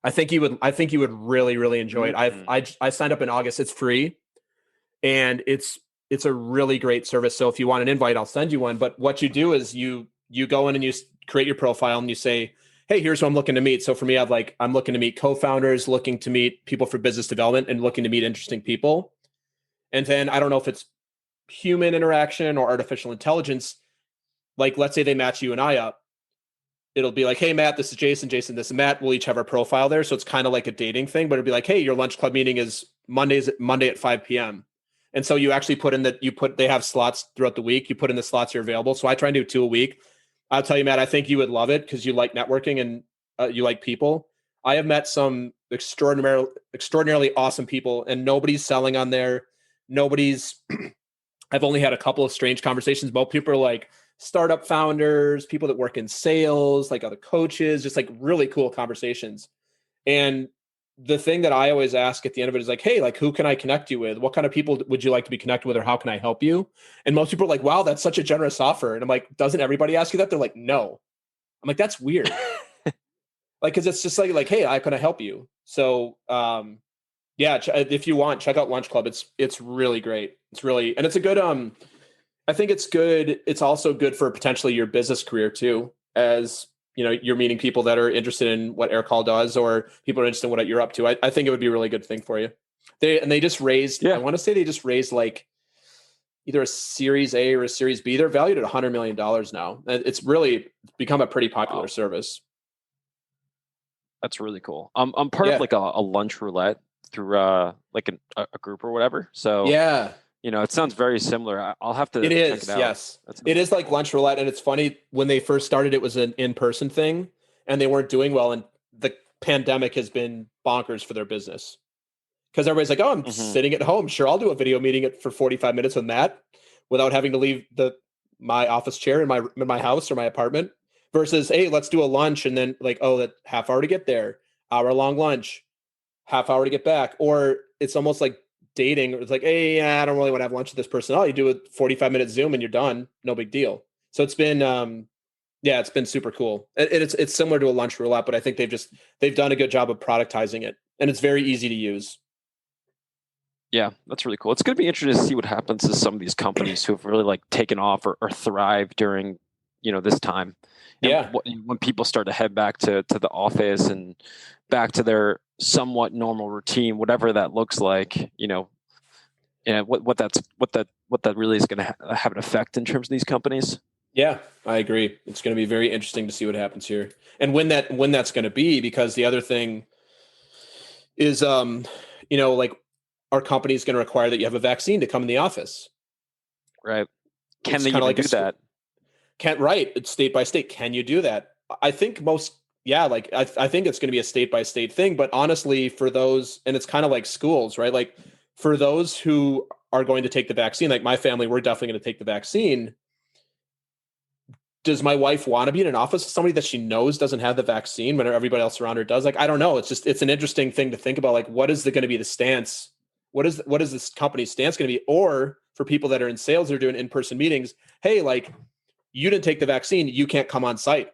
I think you would really, really enjoy it. I signed up in August. It's free, and it's a really great service. So if you want an invite, I'll send you one. But what you do is you go in and you create your profile and you say, hey, here's who I'm looking to meet. So for me, I'm looking to meet co-founders, looking to meet people for business development, and looking to meet interesting people. And then I don't know if it's human interaction or artificial intelligence. Like, let's say they match you and I up. It'll be like, hey, Matt, this is Jason. Jason, this is Matt. We'll each have our profile there. So it's kind of like a dating thing, but it'll be like, hey, your Lunch Club meeting is Monday at 5 p.m. And so you actually they have slots throughout the week. You put in the slots you're available. So I try and do 2 a week. I'll tell you, Matt, I think you would love it because you like networking and you like people. I have met some extraordinarily awesome people, and nobody's selling on there. I've only had a couple of strange conversations. Most people are like startup founders, people that work in sales, like other coaches, just like really cool conversations. And the thing that I always ask at the end of it is like, hey, like, who can I connect you with? What kind of people would you like to be connected with, or how can I help you? And most people are like, wow, that's such a generous offer. And I'm like, doesn't everybody ask you that? They're like, no. I'm like, that's weird. Like, cause it's just like, hey, how can I help you? So, if you want, check out Lunch Club. It's really great. And it's a good, I think it's good. It's also good for potentially your business career too, as you're meeting people that are interested in what Aircall does, or people are interested in what you're up to. I think it would be a really good thing for you. They just raised, I want to say they just raised like either a Series A or a Series B. They're valued at $100 million now. It's really become a pretty popular service. That's really cool. I'm part of like a lunch roulette through like a group or whatever. So it sounds very similar. I'll have to check it out. Yes. It is like lunch roulette. And it's funny, when they first started, it was an in-person thing and they weren't doing well. And the pandemic has been bonkers for their business. Because everybody's like, oh, I'm sitting at home. Sure, I'll do a video meeting for 45 minutes with Matt without having to leave my office chair in my house or my apartment. Versus, hey, let's do a lunch, and then like, oh, that half hour to get there, hour-long lunch, half hour to get back. Or it's almost like dating. It's like, hey, I don't really want to have lunch with this person. Oh, you do a 45-minute Zoom and you're done. No big deal. So it's been, Yeah, it's been super cool. It's similar to a lunch roulette, but I think they've done a good job of productizing it, and it's very easy to use. Yeah, that's really cool. It's going to be interesting to see what happens to some of these companies who have really like taken off or thrived during, this time. And Yeah. when people start to head back to the office and back to their somewhat normal routine, whatever that looks like, what that really is going to have an effect in terms of these companies. Yeah, I agree. It's going to be very interesting to see what happens here, and when that's going to be. Because the other thing is, like our company is going to require that you have a vaccine to come in the office. Right? Can It's they kind of even like do that? Can't, right? It's state by state. Can you do that? I think I think it's going to be a state by state thing. But honestly, for those, and it's kind of like schools, right? Like for those who are going to take the vaccine, like my family, we're definitely going to take the vaccine. Does my wife want to be in an office with somebody that she knows doesn't have the vaccine when everybody else around her does? Like, I don't know. It's an interesting thing to think about. Like, what is going to be the stance? What is this company's stance going to be? Or for people that are in sales or doing in-person meetings, hey, like you didn't take the vaccine, you can't come on site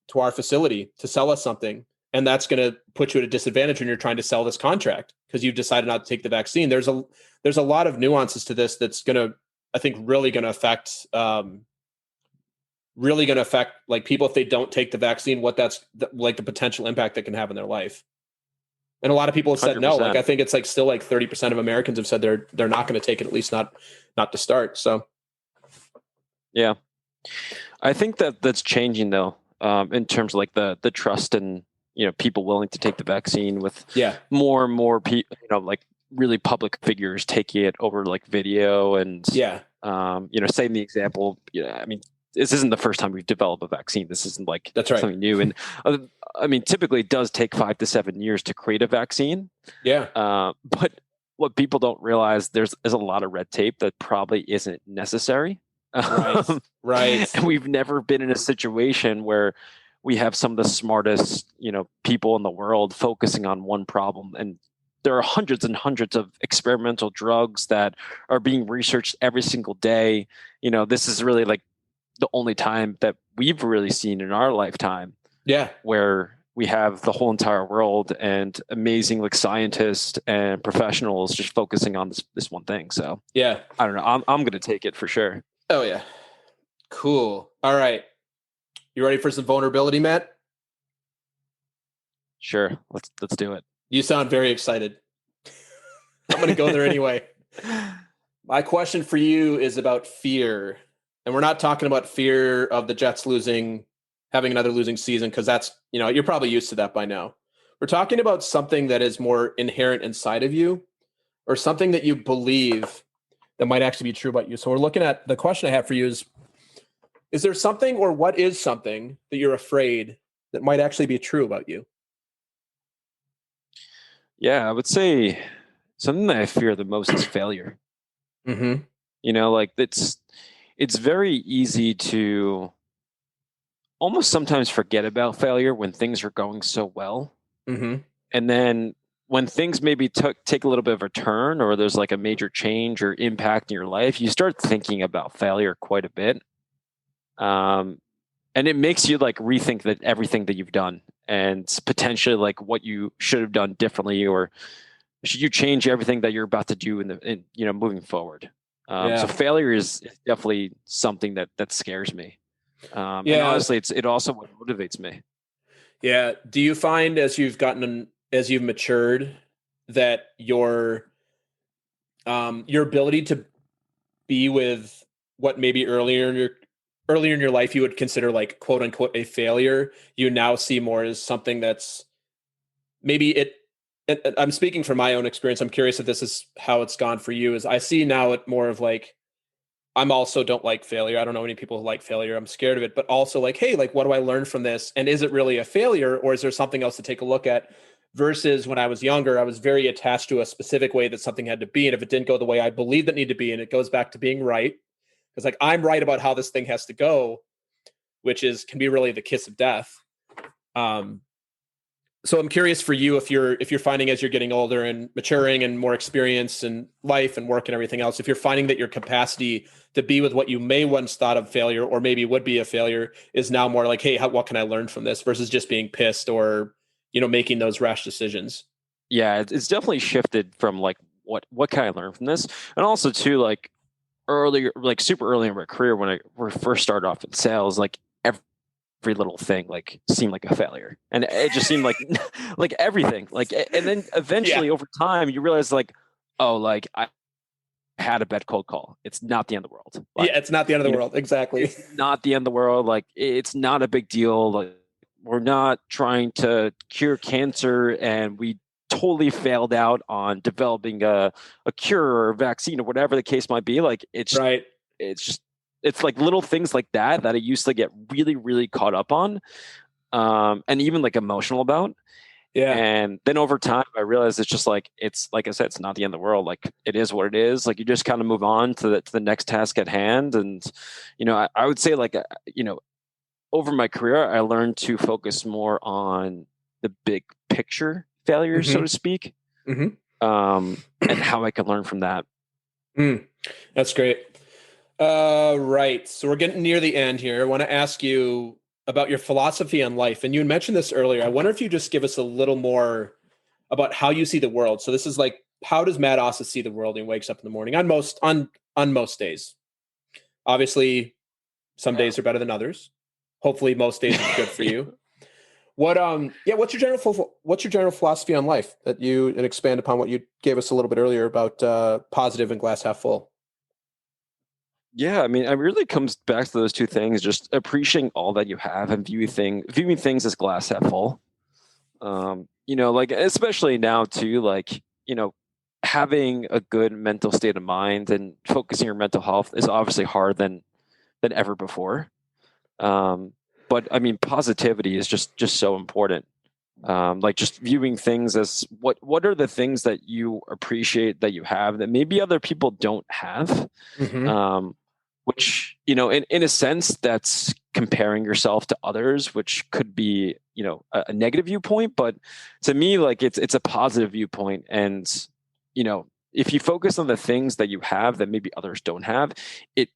to our facility to sell us something. And that's going to put you at a disadvantage when you're trying to sell this contract because you've decided not to take the vaccine. There's a lot of nuances to this that's going to, I think, really going to affect like people if they don't take the vaccine, what that's like the potential impact that can have in their life. And a lot of people have said 100%. no. Like I think it's like still like 30% of Americans have said they're not going to take it, at least not to start. So yeah, I think that's changing though, in terms of like the trust and people willing to take the vaccine with more and more people, like really public figures taking it over like video and saying the example. I mean, this isn't the first time we've developed a vaccine. This isn't like that's right. something new. And I mean, typically it does take 5 to 7 years to create a vaccine. Yeah. But what people don't realize, there's a lot of red tape that probably isn't necessary. Right. And we've never been in a situation where we have some of the smartest, people in the world focusing on one problem. And there are hundreds and hundreds of experimental drugs that are being researched every single day. This is really like the only time that we've really seen in our lifetime. Yeah. Where we have the whole entire world and amazing like scientists and professionals just focusing on this one thing. So yeah, I don't know. I'm going to take it for sure. Oh yeah. Cool. All right. You ready for some vulnerability, Matt? Sure. Let's do it. You sound very excited. I'm going to go there anyway. My question for you is about fear. And we're not talking about fear of the Jets having another losing season, because that's, you're probably used to that by now. We're talking about something that is more inherent inside of you, or something that you believe that might actually be true about you. So we're looking at the question I have for you is there something, or what is something that you're afraid that might actually be true about you? Yeah, I would say something that I fear the most is failure. Mm-hmm. Like it's very easy to almost sometimes forget about failure when things are going so well. Mm-hmm. And then when things maybe take a little bit of a turn, or there's like a major change or impact in your life, you start thinking about failure quite a bit. And it makes you like rethink that everything that you've done, and potentially like what you should have done differently, or should you change everything that you're about to do in moving forward. So failure is definitely something that scares me. And honestly, it also what motivates me. Yeah. Do you find as you've matured that your ability to be with what maybe earlier in your life you would consider like quote unquote a failure, you now see more as something that's maybe I'm speaking from my own experience. I'm curious if this is how it's gone for you. Is I see now it more of like, I'm also don't like failure. I don't know any people who like failure. I'm scared of it, but also like, hey, like what do I learn from this? And is it really a failure, or is there something else to take a look at? Versus when I was younger, I was very attached to a specific way that something had to be. And if it didn't go the way I believed it needed to be, and it goes back to being right, because like I'm right about how this thing has to go, which can be really the kiss of death. So I'm curious for you, if you're finding as you're getting older and maturing and more experience in life and work and everything else, if you're finding that your capacity to be with what you may once thought of failure or maybe would be a failure is now more like, hey, what can I learn from this versus just being pissed or, making those rash decisions. Yeah, it's definitely shifted from like what can I learn from this, and also too like earlier, like super early in my career when I first started off in sales, like every little thing like seemed like a failure, and it just seemed like like everything like, and then eventually over time you realize like, oh, like I had a bad cold call. It's not the end of the world. Like, it's not the end of the world. Exactly. It's not the end of the world. Like it's not a big deal. Like we're not trying to cure cancer, and we totally failed out on developing a cure or a vaccine or whatever the case might be. Like right. It's like little things like that I used to get really, really caught up on, and even like emotional about. Yeah. And then over time, I realized it's just like, it's like I said, it's not the end of the world. Like it is what it is. Like you just kind of move on to the next task at hand. And, I would say like, over my career, I learned to focus more on the big picture failures, so to speak, and how I can learn from that. That's great. Right. So we're getting near the end here. I want to ask you about your philosophy on life. And you mentioned this earlier. I wonder if you just give us a little more about how you see the world. So this is like, how does Matt Osit see the world when he wakes up in the morning on most days? Obviously, some days are better than others. Hopefully most days are good for you. What's your general philosophy on life that you expand upon what you gave us a little bit earlier about positive and glass half full? Yeah, I mean, it really comes back to those two things: just appreciating all that you have and viewing things as glass half full. Like especially now too, like having a good mental state of mind and focusing your mental health is obviously harder than ever before. But I mean, positivity is just so important. Like just viewing things as what are the things that you appreciate that you have that maybe other people don't have. Which, in a sense, that's comparing yourself to others, which could be, a negative viewpoint. But to me, like it's a positive viewpoint. And, if you focus on the things that you have that maybe others don't have, it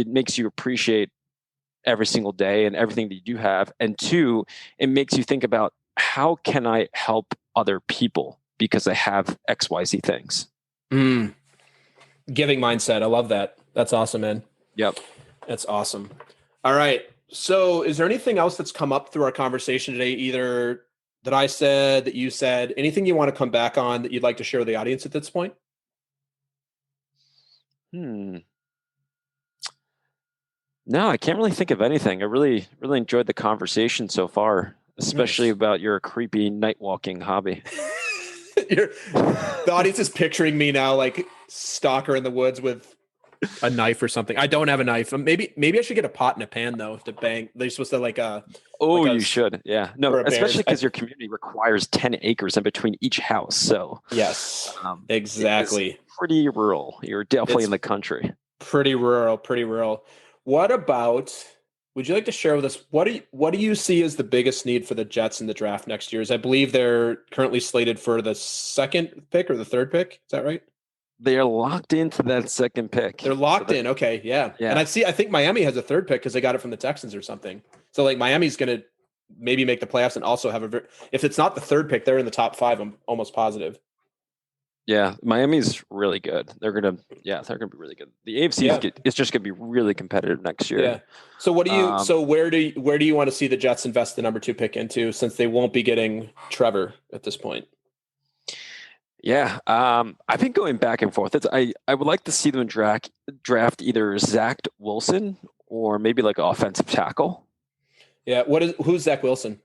makes you appreciate every single day and everything that you do have. And two, it makes you think about how can I help other people because I have XYZ things. Giving mindset. I love that. That's awesome, man. Yep. That's awesome. All right. So is there anything else that's come up through our conversation today, either that I said, that you said, anything you want to come back on that you'd like to share with the audience at this point? No, I can't really think of anything. I really, really enjoyed the conversation so far, especially about your creepy night walking hobby. The audience is picturing me now like stalker in the woods with a knife or something. I don't have a knife. Maybe I should get a pot and a pan though to bang. They're supposed to you should. Yeah. No, especially because your community requires 10 acres in between each house. So yes, exactly. Pretty rural. You're definitely in the country. Pretty rural. What about, would you like to share with us, what do you see as the biggest need for the Jets in the draft next year? I believe they're currently slated for the second pick or the third pick. Is that right? They are locked into that second pick. They're locked in. Okay. Yeah. And I think Miami has a third pick because they got it from the Texans or something. So like Miami's going to maybe make the playoffs and also have if it's not the third pick, they're in the top 5. I'm almost positive. Yeah, Miami's really good. They're gonna be really good. The AFC is just gonna be really competitive next year. Yeah. So what do you? Where do you want to see the Jets invest the number 2 pick into, since they won't be getting Trevor at this point? Yeah, I've been going back and forth. I would like to see them draft either Zach Wilson or maybe like an offensive tackle. Yeah. Who's Zach Wilson?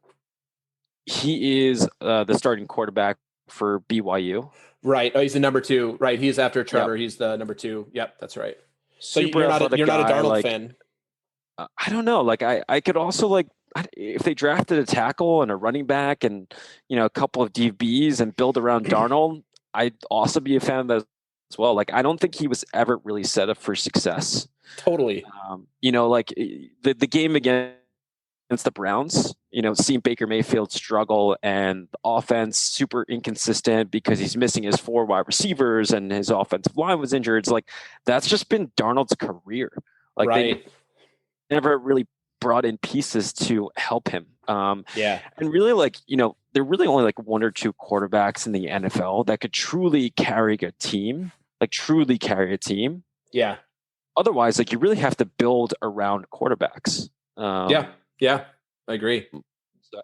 He is the starting quarterback for BYU. Right. Oh, he's the number 2. Right. He's after Trevor. Yep. He's the number 2. Yep, that's right. So you're not a Darnold fan. I don't know. Like I could also like, if they drafted a tackle and a running back and a couple of DBs and build around Darnold, I'd also be a fan of that as well. Like I don't think he was ever really set up for success. Totally. Like the game against against the Browns, seeing Baker Mayfield struggle and the offense super inconsistent because he's missing his 4 wide receivers and his offensive line was injured. It's like, that's just been Darnold's career. Like right. They never really brought in pieces to help him. Yeah. And really there are really only like 1 or 2 quarterbacks in the NFL that could truly carry a team, Yeah. Otherwise, like you really have to build around quarterbacks. Yeah, I agree.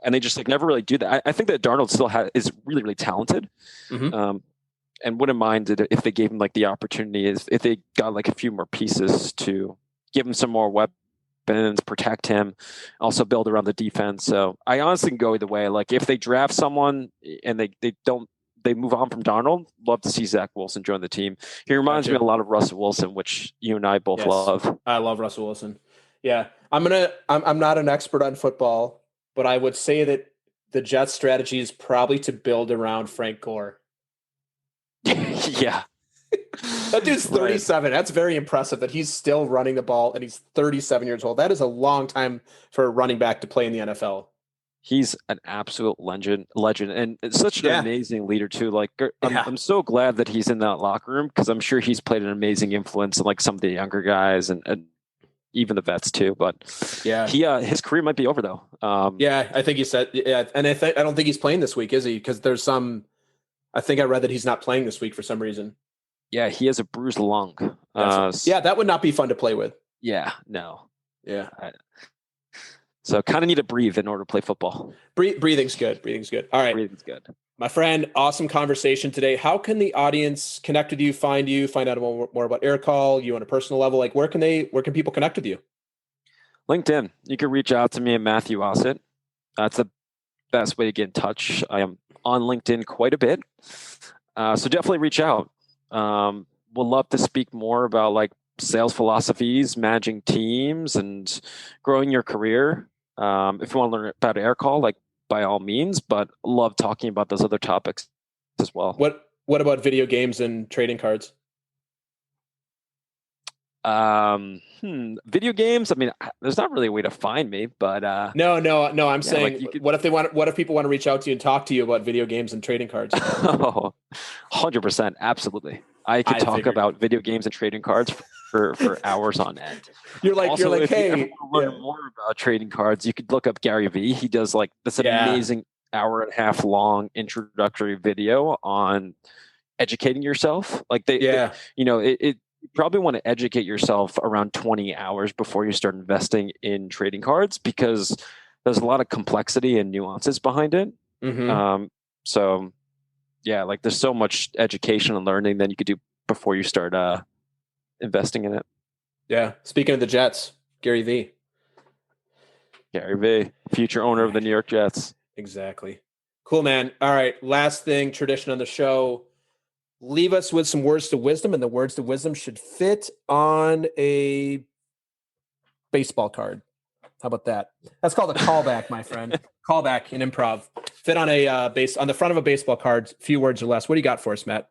And they just like never really do that. I think that Darnold still is really, really talented. Mm-hmm. And wouldn't mind it if they gave him like the opportunity, if they got like a few more pieces to give him some more weapons, protect him, also build around the defense. So I honestly can go either way. Like if they draft someone and they move on from Darnold, love to see Zach Wilson join the team. He reminds me a lot of Russell Wilson, which you and I both love. I love Russell Wilson. Yeah. I'm not an expert on football, but I would say that the Jets' strategy is probably to build around Frank Gore. Yeah. That dude's 37. Right. That's very impressive that he's still running the ball and he's 37 years old. That is a long time for a running back to play in the NFL. He's an absolute legend, and it's such an amazing leader too. Like I'm so glad that he's in that locker room because I'm sure he's played an amazing influence on like some of the younger guys and even the vets too. But his career might be over though. I think he said and I don't think he's playing this week, is he? Because I think I read that he's not playing this week for some reason. Yeah, he has a bruised lung. That would not be fun to play with. Yeah, no. Yeah. So kind of need to breathe in order to play football. Breathing's good. All right. Breathing's good. My friend, awesome conversation today. How can the audience connect with you, find out more about Aircall, you on a personal level? Like where can people connect with you? LinkedIn. You can reach out to me at Matthew Osit. That's the best way to get in touch. I am on LinkedIn quite a bit. So definitely reach out. We'll love to speak more about like sales philosophies, managing teams, and growing your career. If you want to learn about Aircall, like by all means, but love talking about those other topics as well. What about video games and trading cards? Video games. I mean, there's not really a way to find me, but no. I'm saying, like what if people want to reach out to you and talk to you about video games and trading cards? 100%, absolutely. I could talk about video games and trading cards for hours on end. You're like, hey, you want to learn more about trading cards, you could look up Gary Vee. He does like this amazing 1.5 hour long introductory video on educating yourself. Like you probably want to educate yourself around 20 hours before you start investing in trading cards because there's a lot of complexity and nuances behind it. Mm-hmm. So yeah, like there's so much education and learning that you could do before you start investing in it. Yeah. Speaking of the Jets, Gary Vee, future owner of the New York Jets. Exactly. Cool, man. All right. Last thing, tradition on the show. Leave us with some words to wisdom, and the words to wisdom should fit on a baseball card. How about that? That's called a callback, my friend. Callback in improv. Fit on on the front of a baseball card, few words or less. What do you got for us, Matt?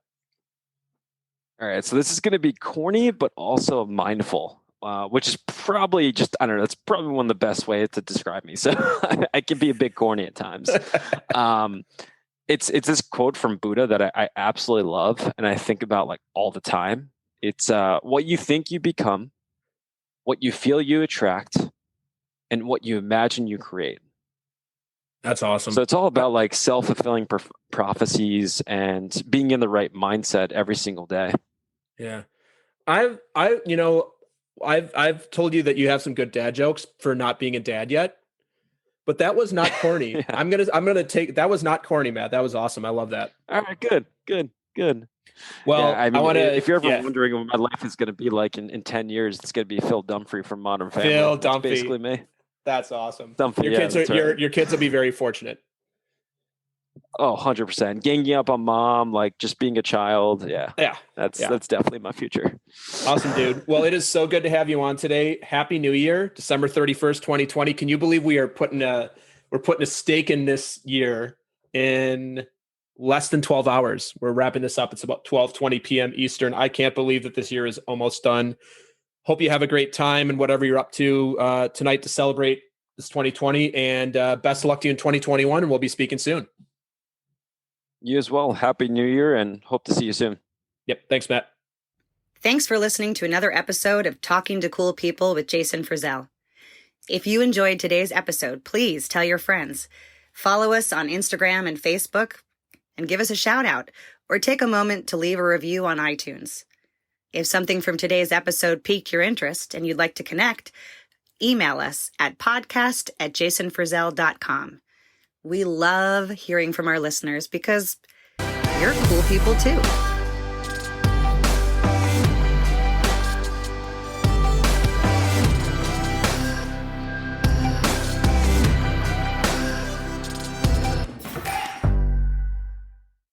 All right, so this is going to be corny, but also mindful, which is probably just, I don't know, that's probably one of the best ways to describe me. So I can be a bit corny at times. It's this quote from Buddha that I absolutely love and I think about like all the time. It's what you think you become, what you feel you attract, and what you imagine you create. That's awesome. So it's all about like self-fulfilling prophecies and being in the right mindset every single day. Yeah. I've told you that you have some good dad jokes for not being a dad yet, but that was not corny. Yeah. I'm going to take, that was not corny, Matt. That was awesome. I love that. All right, good. Well, yeah, I mean, if you're ever wondering what my life is going to be like in 10 years, it's going to be Phil Dunphy from Modern Family. Phil That's Dunphy. basically me. That's awesome. Dunphy, Your kids will be very fortunate. Oh, 100%. Ganging up on mom, like just being a child. Yeah. That's definitely my future. Awesome, dude. Well, it is so good to have you on today. Happy New Year, December 31st, 2020. Can you believe we're putting a stake in this year in less than 12 hours? We're wrapping this up. It's about 12:20 p.m. Eastern. I can't believe that this year is almost done. Hope you have a great time and whatever you're up to tonight to celebrate this 2020, and best of luck to you in 2021. And we'll be speaking soon. You as well. Happy New Year and hope to see you soon. Yep. Thanks, Matt. Thanks for listening to another episode of Talking to Cool People with Jason Frizzell. If you enjoyed today's episode, please tell your friends. Follow us on Instagram and Facebook and give us a shout out, or take a moment to leave a review on iTunes. If something from today's episode piqued your interest and you'd like to connect, email us at podcast@jasonfrizzell.com. We love hearing from our listeners because you're cool people too.